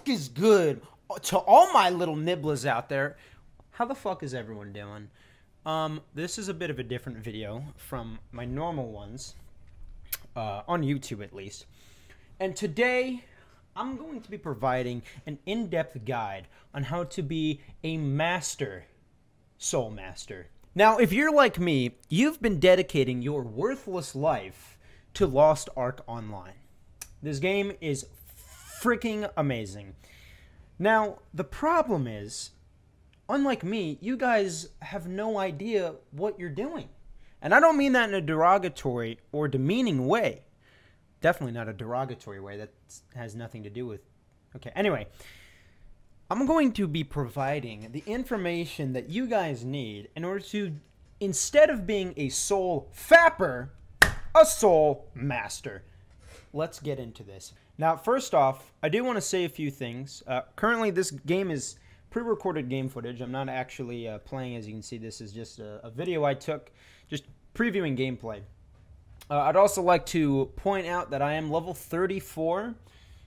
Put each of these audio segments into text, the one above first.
fuck is good to all my little nibblers out there? How the fuck is everyone doing? This is a bit of a different video from my normal ones, on YouTube at least. And today, I'm going to be providing an in-depth guide on how to be a master soul master. Now, if you're like me, you've been dedicating your worthless life to Lost Ark Online. This game is freaking amazing. Now, the problem is, unlike me, you guys have no idea what you're doing. And I don't mean that in a derogatory or demeaning way. Definitely not a derogatory way. That has nothing to do with... Okay, anyway. I'm going to be providing the information that you guys need in order to, instead of being a soul fapper, a soul master. Let's get into this. Now, first off, I do want to say a few things. Currently, this game is pre-recorded game footage. I'm not actually playing. As you can see, this is just a video I took, just previewing gameplay. I'd also like to point out that I am level 34,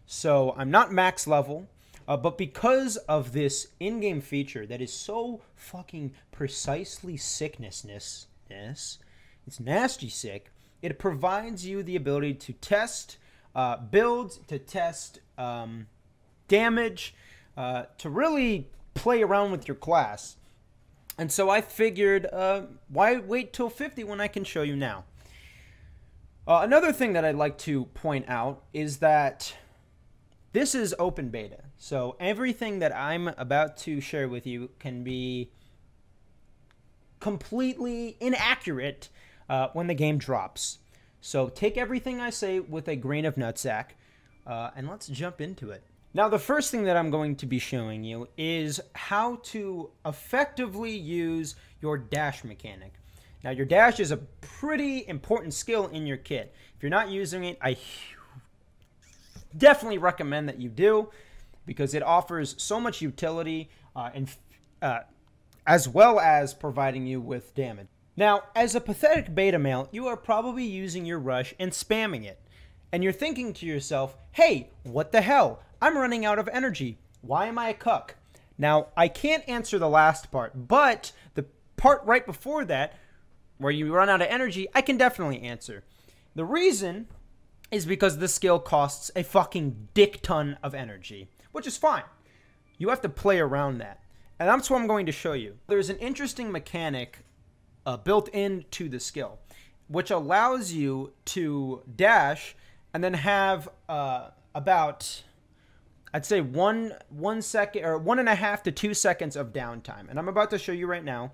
so I'm not max level. But because of this in-game feature that is so fucking precisely sickness, it's nasty sick, it provides you the ability to test builds, to test damage, to really play around with your class. And so I figured, why wait till 50 when I can show you now? Another thing that I'd like to point out is that this is open beta, so everything that I'm about to share with you can be completely inaccurate when the game drops. So take everything I say with a grain of nutsack, and let's jump into it. Now, the first thing that I'm going to be showing you is how to effectively use your dash mechanic. Now, your dash is a pretty important skill in your kit. If you're not using it, I definitely recommend that you do, because it offers so much utility as well as providing you with damage. Now, as a pathetic beta male, you are probably using your rush and spamming it. And you're thinking to yourself, hey, what the hell? I'm running out of energy. Why am I a cuck? Now, I can't answer the last part, but the part right before that, where you run out of energy, I can definitely answer. The reason is because this skill costs a fucking dick ton of energy, which is fine. You have to play around that. And that's what I'm going to show you. There's an interesting mechanic built into the skill, which allows you to dash and then have about, I'd say 1 second or 1.5 to 2 seconds of downtime. And I'm about to show you right now.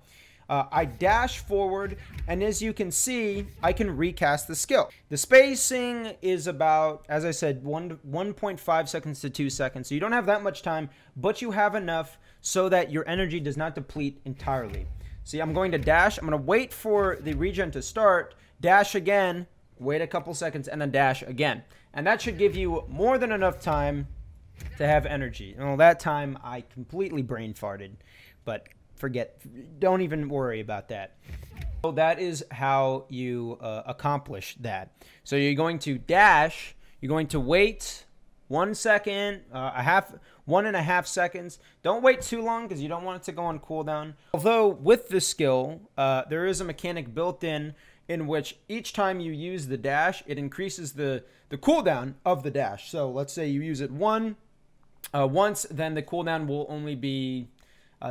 I dash forward, and as you can see, I can recast the skill. The spacing is about, as I said, 1.5 seconds to 2 seconds. So you don't have that much time, but you have enough so that your energy does not deplete entirely. See, I'm going to dash. I'm going to wait for the regen to start, dash again, wait a couple seconds, and then dash again. And that should give you more than enough time to have energy. Well, that time I completely brain farted, but don't even worry about that. So that is how you accomplish that. So you're going to dash, you're going to wait 1 second, 1.5 seconds. Don't wait too long because you don't want it to go on cooldown. Although with this skill, there is a mechanic built in which each time you use the dash, it increases the cooldown of the dash. So let's say you use it once, then the cooldown will only be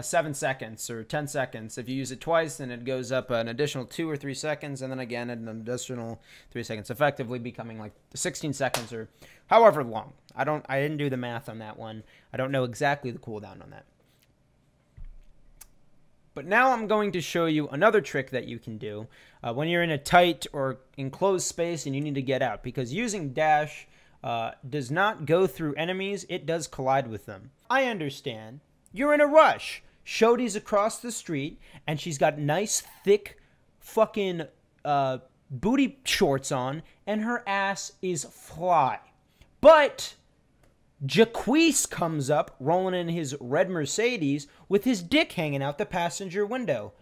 7 seconds or 10 seconds. If you use it twice, then it goes up an additional 2 or 3 seconds, and then again an additional 3 seconds, effectively becoming like 16 seconds or however long. I didn't do the math on that one. I don't know exactly the cooldown on that. But now I'm going to show you another trick that you can do when you're in a tight or enclosed space and you need to get out, because using dash does not go through enemies, it does collide with them. I understand. You're in a rush. Shodi's across the street, and she's got nice, thick, fucking booty shorts on, and her ass is fly. But Jaquise comes up, rolling in his red Mercedes, with his dick hanging out the passenger window.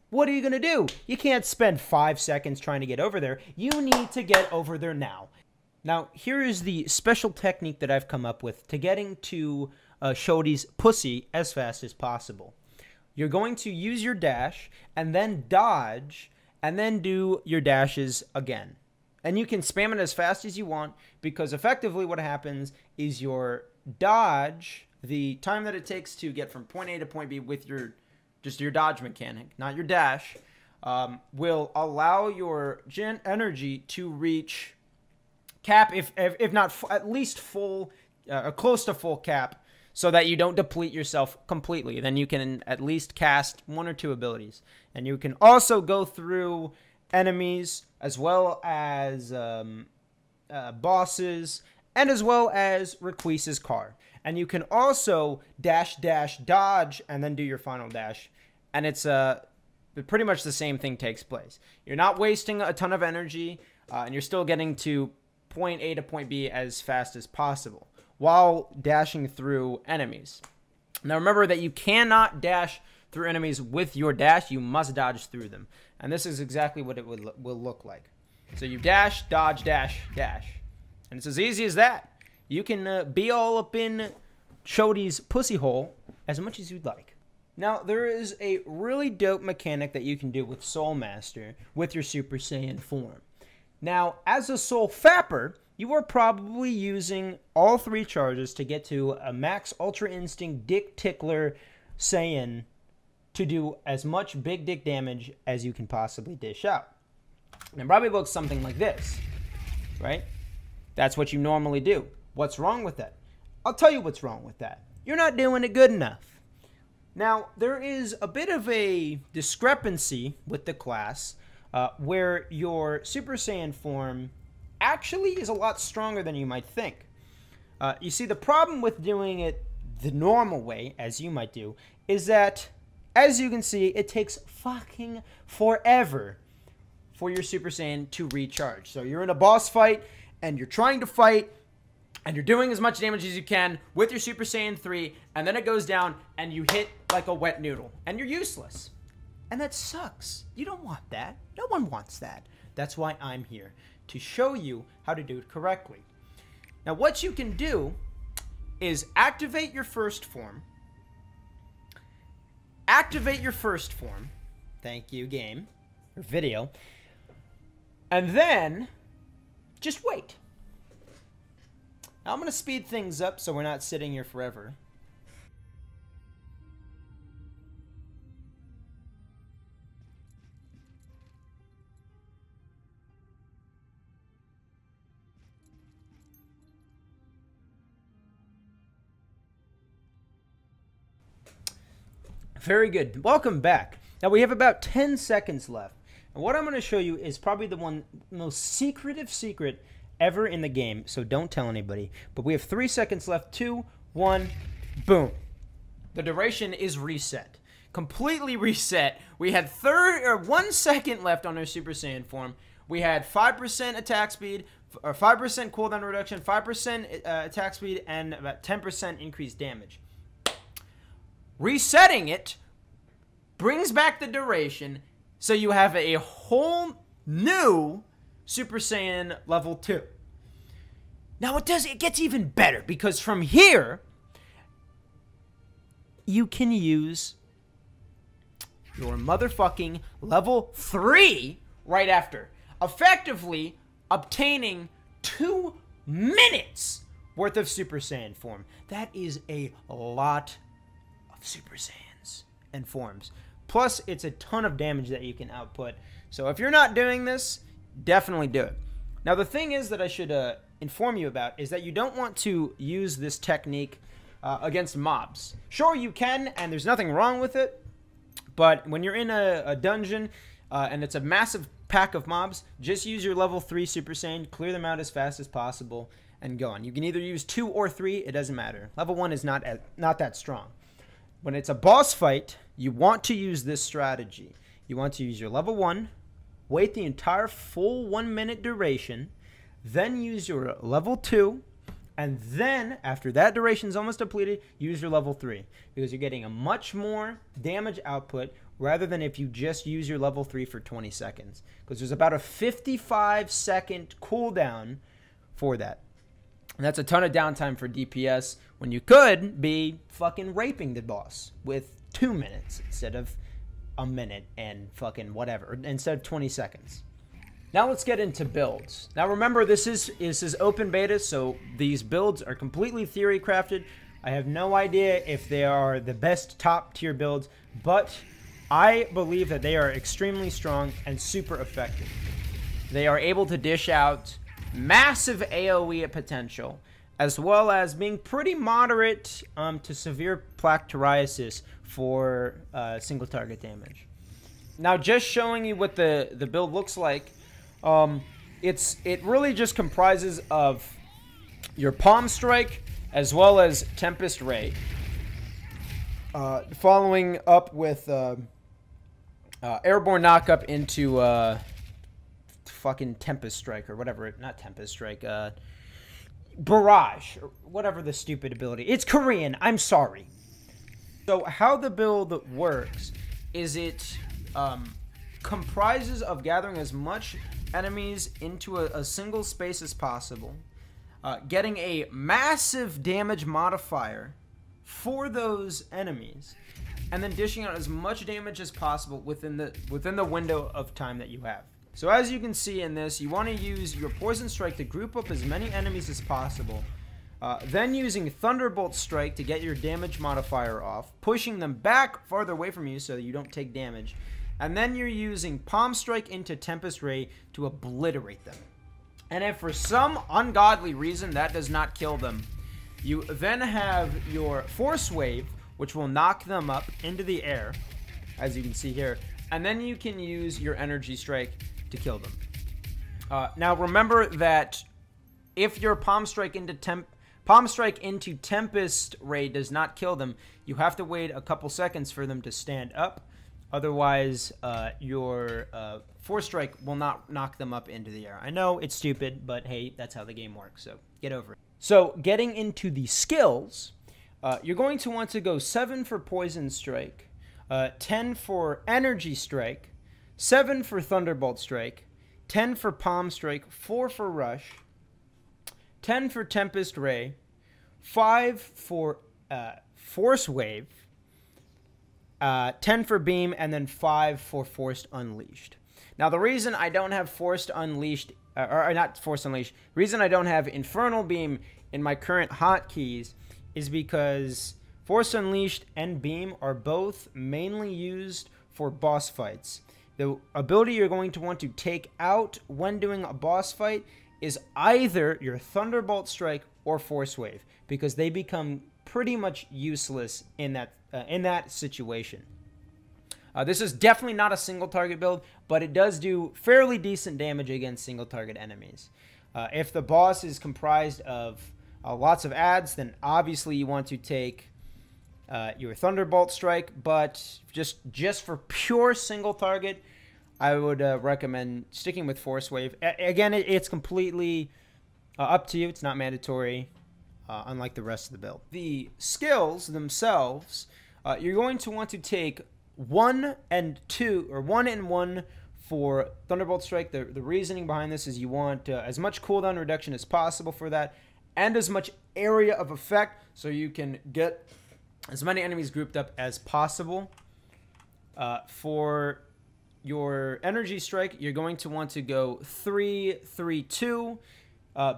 What are you going to do? You can't spend 5 seconds trying to get over there. You need to get over there now. Now, here is the special technique that I've come up with to getting to Shoddy's pussy as fast as possible. You're going to use your dash and then dodge and then do your dashes again. And you can spam it as fast as you want, because effectively what happens is your dodge, the time that it takes to get from point A to point B with your dodge mechanic, not your dash, will allow your energy to reach cap, if not at least full, close to full cap, so that you don't deplete yourself completely. Then you can at least cast 1 or 2 abilities. And you can also go through enemies as well as bosses and as well as Requisa's car. And you can also dash, dash, dodge, and then do your final dash. And it's pretty much the same thing takes place. You're not wasting a ton of energy, and you're still getting to point A to point B as fast as possible while dashing through enemies. Now remember that you cannot dash through enemies with your dash. You must dodge through them. And this is exactly what it will look like. So you dash, dodge, dash, dash. And it's as easy as that. You can be all up in Shoddy's pussy hole as much as you'd like. Now, there is a really dope mechanic that you can do with Soul Master with your Super Saiyan form. Now, as a Soul Fapper, you are probably using all 3 charges to get to a max Ultra Instinct Dick Tickler Saiyan to do as much big dick damage as you can possibly dish out. And it probably looks something like this, right? That's what you normally do. What's wrong with that? I'll tell you what's wrong with that. You're not doing it good enough. Now, there is a bit of a discrepancy with the class where your Super Saiyan form actually is a lot stronger than you might think. You see, the problem with doing it the normal way, as you might do, is that, as you can see, it takes fucking forever for your Super Saiyan to recharge. So you're in a boss fight, and you're trying to fight, and you're doing as much damage as you can with your Super Saiyan 3, and then it goes down, and you hit like a wet noodle, and you're useless. And that sucks. You don't want that. No one wants that. That's why I'm here, to show you how to do it correctly. Now, what you can do is activate your first form. Activate your first form. Thank you, game, or video. And then just wait. Now, I'm going to speed things up so we're not sitting here forever. Very good. Welcome back. Now, we have about 10 seconds left. And what I'm going to show you is probably the most secretive secret ever in the game, so don't tell anybody. But we have 3 seconds left. 2, 1, boom. The duration is reset. Completely reset. We had 1 second left on our Super Saiyan form. We had 5% attack speed, or 5% cooldown reduction, 5% attack speed, and about 10% increased damage. Resetting it brings back the duration, so you have a whole new Super Saiyan level 2. Now it gets even better, because from here you can use your motherfucking level 3 right after, effectively obtaining 2 minutes worth of Super Saiyan form. That is a lot of Super Saiyans and forms. Plus, it's a ton of damage that you can output. So if you're not doing this, definitely do it. Now, the thing is that I should inform you about is that you don't want to use this technique against mobs. Sure, you can, and there's nothing wrong with it. But when you're in a dungeon and it's a massive pack of mobs, just use your level 3 Super Saiyan, clear them out as fast as possible, and go on. You can either use 2 or 3, it doesn't matter. Level 1 is not that strong. When it's a boss fight, you want to use this strategy. You want to use your level 1, wait the entire full 1 minute duration, then use your level 2, and then, after that duration is almost depleted, use your level 3. Because you're getting a much more damage output rather than if you just use your level 3 for 20 seconds. Because there's about a 55-second cooldown for that. And that's a ton of downtime for DPS when you could be fucking raping the boss with 2 minutes instead of a minute and fucking whatever, instead of 20 seconds. Now let's get into builds. Now remember, this is open beta, so these builds are completely theory crafted. I have no idea if they are the best top tier builds, but I believe that they are extremely strong and super effective. They are able to dish out massive AOE potential, as well as being pretty moderate to severe plaque psoriasis for single target damage. Now, just showing you what the build looks like, it really just comprises of your Palm Strike as well as Tempest Ray, following up with Airborne Knockup into fucking Tempest Strike or whatever. Not Tempest Strike. Barrage or whatever the stupid ability. It's Korean. I'm sorry. So how the build works is it comprises of gathering as much enemies into a single space as possible, getting a massive damage modifier for those enemies, and then dishing out as much damage as possible within the window of time that you have. So as you can see in this, you want to use your Poison Strike to group up as many enemies as possible, then using Thunderbolt Strike to get your damage modifier off, pushing them back farther away from you so you don't take damage, and then you're using Palm Strike into Tempest Ray to obliterate them. And if for some ungodly reason that does not kill them, you then have your Force Wave, which will knock them up into the air, as you can see here, and then you can use your Energy Strike to kill them. Now remember that if your Palm Strike into Tempest Ray does not kill them, you have to wait a couple seconds for them to stand up. Otherwise, your Force Strike will not knock them up into the air. I know it's stupid, but hey, that's how the game works, so get over it. So getting into the skills, you're going to want to go 7 for Poison Strike, 10 for Energy Strike, 7 for Thunderbolt Strike, 10 for Palm Strike, 4 for Rush, 10 for Tempest Ray, 5 for Force Wave, 10 for Beam, and then 5 for Forced Unleashed. Now, the reason I don't have Forced Unleashed, or not Forced Unleashed, reason I don't have Infernal Beam in my current hotkeys is because Forced Unleashed and Beam are both mainly used for boss fights. The ability you're going to want to take out when doing a boss fight is either your Thunderbolt Strike or Force Wave, because they become pretty much useless in that situation. This is definitely not a single target build, but it does do fairly decent damage against single target enemies. If the boss is comprised of lots of adds, then obviously you want to take your Thunderbolt Strike, but just for pure single target, I would recommend sticking with Force Wave. Again, it's completely up to you. It's not mandatory, unlike the rest of the build. The skills themselves, you're going to want to take 1 and 2, or 1 and 1 for Thunderbolt Strike. The reasoning behind this is you want as much cooldown reduction as possible for that, and as much area of effect so you can get as many enemies grouped up as possible. For your Energy Strike, you're going to want to go 3-3-2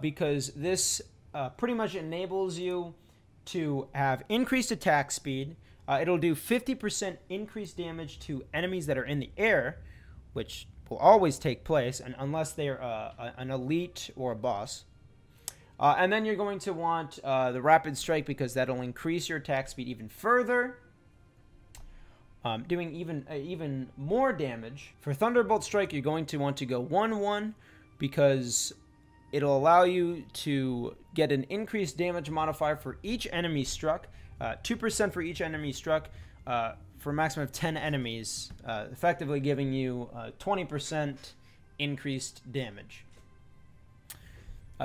because this pretty much enables you to have increased attack speed. It'll do 50% increased damage to enemies that are in the air, which will always take place, and unless they're an elite or a boss. And then you're going to want the Rapid Strike because that'll increase your attack speed even further, doing even more damage. For Thunderbolt Strike, you're going to want to go 1-1 because it'll allow you to get an increased damage modifier for each enemy struck, 2% for each enemy struck, for a maximum of 10 enemies, effectively giving you 20% increased damage.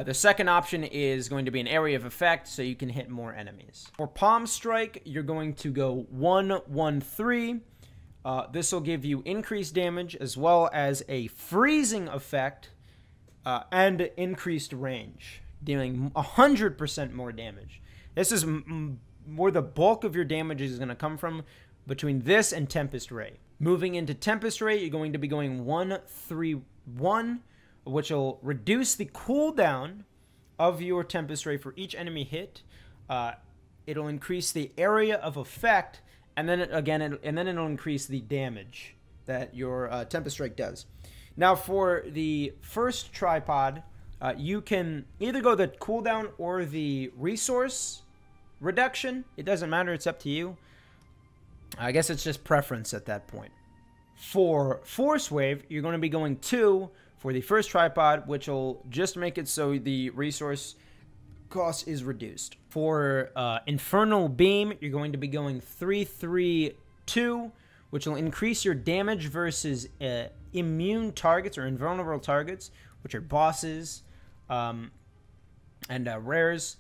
The second option is going to be an area of effect, so you can hit more enemies. For Palm Strike, you're going to go 1-1-3. This will give you increased damage as well as a freezing effect and increased range, dealing 100% more damage. This is where the bulk of your damage is going to come from, between this and Tempest Ray. Moving into Tempest Ray, you're going to be going 1-3-1, which will reduce the cooldown of your Tempest Ray for each enemy hit. It'll increase the area of effect, and then it'll increase the damage that your Tempest Strike does. Now, for the first tripod, you can either go the cooldown or the resource reduction. It doesn't matter. It's up to you. I guess it's just preference at that point. For Force Wave, you're going to be going 2 for the first tripod, which will just make it so the resource cost is reduced. For Infernal Beam, you're going to be going 3-3-2, which will increase your damage versus immune targets or invulnerable targets, which are bosses and rares.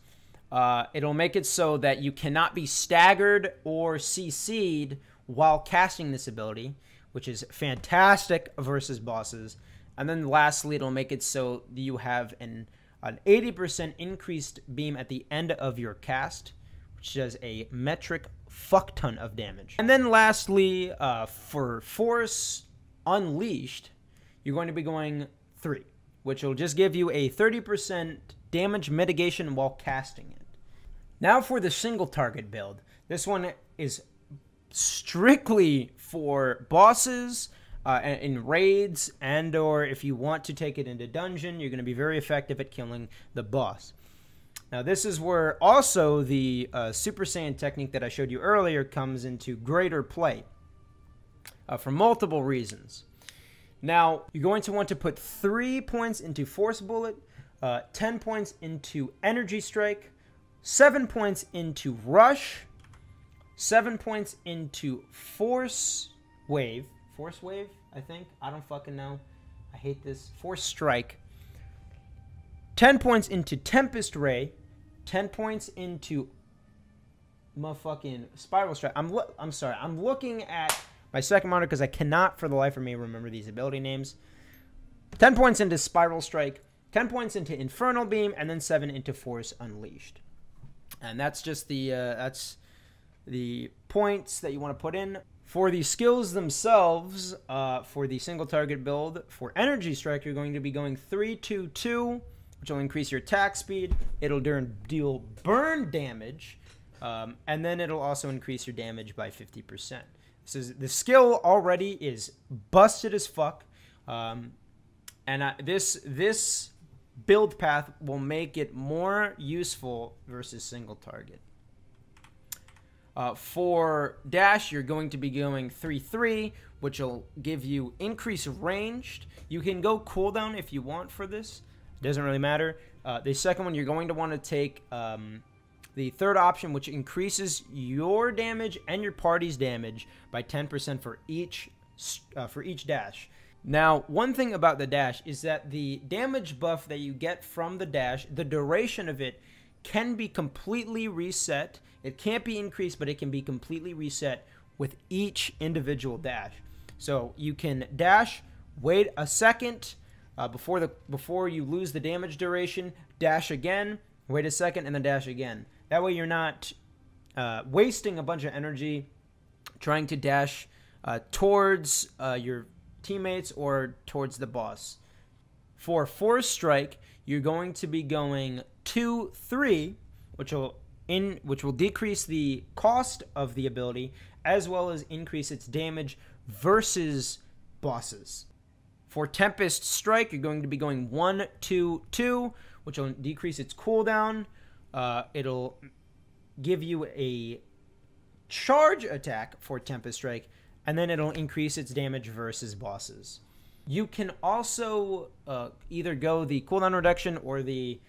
It'll make it so that you cannot be staggered or CC'd while casting this ability, which is fantastic versus bosses. And then lastly, it'll make it so you have an 80% increased beam at the end of your cast, which does a metric fuck ton of damage. And then lastly, for Force Unleashed, you're going to be going 3, which will just give you a 30% damage mitigation while casting it. Now for the single target build. This one is strictly for bosses, in raids, and or if you want to take it into dungeon, you're going to be very effective at killing the boss. Now this is where also the Super Saiyan technique that I showed you earlier comes into greater play for multiple reasons. Now you're going to want to put 3 points into Force Bullet, 10 points into Energy Strike, 7 points into Rush, 7 points into Force Wave, I think. I don't fucking know. I hate this. Force Strike. 10 points into Tempest Ray. 10 points into motherfucking Spiral Strike. I'm sorry. I'm looking at my second monitor because I cannot for the life of me remember these ability names. 10 points into Spiral Strike. 10 points into Infernal Beam. And then 7 into Force Unleashed. And that's just the points that you want to put in. For the skills themselves, for the single target build, for Energy Strike, you're going to be going 3-2-2, which will increase your attack speed. It'll deal burn damage, and then it'll also increase your damage by 50%. The skill already is busted as fuck, and this build path will make it more useful versus single target. For dash, you're going to be going 3-3, which will give you increased ranged. You can go cooldown if you want for this. It doesn't really matter. The second one, you're going to want to take the third option, which increases your damage and your party's damage by 10% for each dash. Now, one thing about the dash is that the damage buff that you get from the dash, the duration of it can be completely reset. It can't be increased, but it can be completely reset with each individual dash. So you can dash, wait a second before you lose the damage duration, dash again, wait a second, and then dash again. That way you're not wasting a bunch of energy trying to dash towards your teammates or towards the boss. For Force Strike, you're going to be going 2-3, which will decrease the cost of the ability as well as increase its damage versus bosses. For Tempest Strike, you're going to be going 1-2-2, which will decrease its cooldown. It'll give you a charge attack for Tempest Strike, and then it'll increase its damage versus bosses. You can also either go the cooldown reduction or the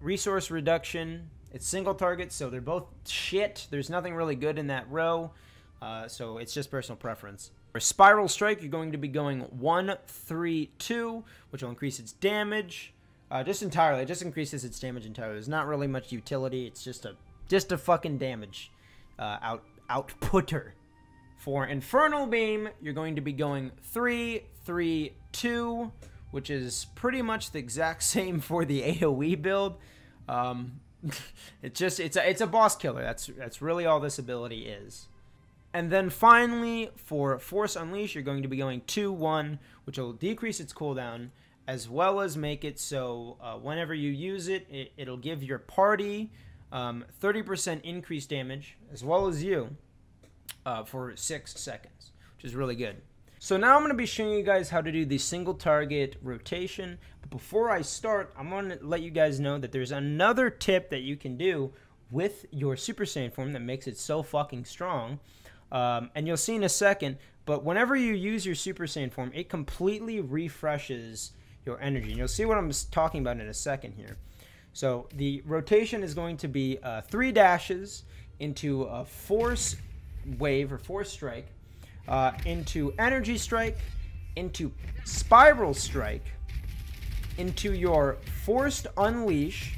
resource reduction. It's single target, so they're both shit. There's nothing really good in that row, so it's just personal preference. For Spiral Strike, you're going to be going 1-3-2, which will increase its damage just entirely. It just increases its damage entirely. There's not really much utility. It's just a fucking damage outputter. For Infernal Beam, you're going to be going 3-3-2, which is pretty much the exact same for the AOE build. It's a boss killer. That's really all this ability is. And then finally, for Force Unleash, you're going to be going 2-1, which will decrease its cooldown, as well as make it so whenever you use it, it'll give your party 30% increased damage, as well as you, for 6 seconds, which is really good. So now I'm going to be showing you guys how to do the single target rotation. But before I start, I'm going to let you guys know that there's another tip that you can do with your Super Saiyan form that makes it so fucking strong. And you'll see in a second, but whenever you use your Super Saiyan form, it completely refreshes your energy. And you'll see what I'm talking about in a second here. So the rotation is going to be 3 dashes into a Force Wave or Force Strike, into Energy Strike, into Spiral Strike, into your Forced Unleash,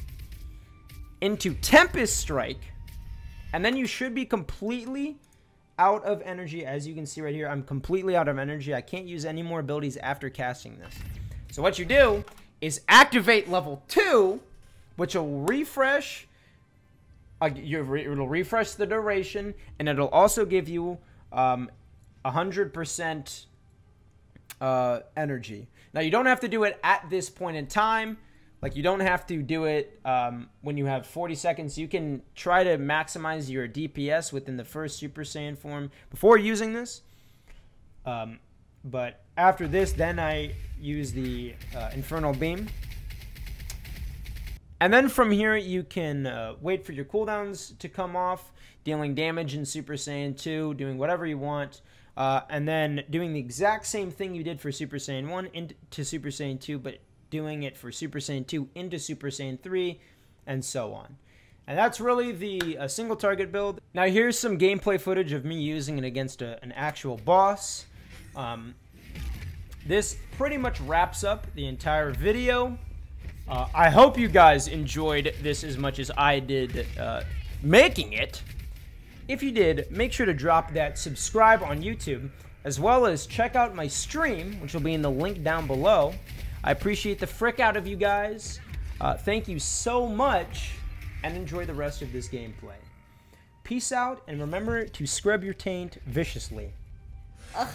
into Tempest Strike, and then you should be completely out of energy. As you can see right here, I'm completely out of energy. I can't use any more abilities after casting this. So what you do is activate level 2, which will refresh. It'll refresh the duration, and it'll also give you 100% energy. Now, you don't have to do it at this point in time. Like, you don't have to do it when you have 40 seconds. You can try to maximize your DPS within the first Super Saiyan form before using this. But after this, then I use the Infernal Beam. And then from here, you can wait for your cooldowns to come off, dealing damage in Super Saiyan 2, doing whatever you want, and then doing the exact same thing you did for Super Saiyan 1 into Super Saiyan 2, but doing it for Super Saiyan 2 into Super Saiyan 3, and so on. And that's really the single target build. Now here's some gameplay footage of me using it against an actual boss. This pretty much wraps up the entire video. I hope you guys enjoyed this as much as I did making it. If you did, make sure to drop that subscribe on YouTube, as well as check out my stream, which will be in the link down below. I appreciate the frick out of you guys. Thank you so much, and enjoy the rest of this gameplay. Peace out, and remember to scrub your taint viciously. Ugh.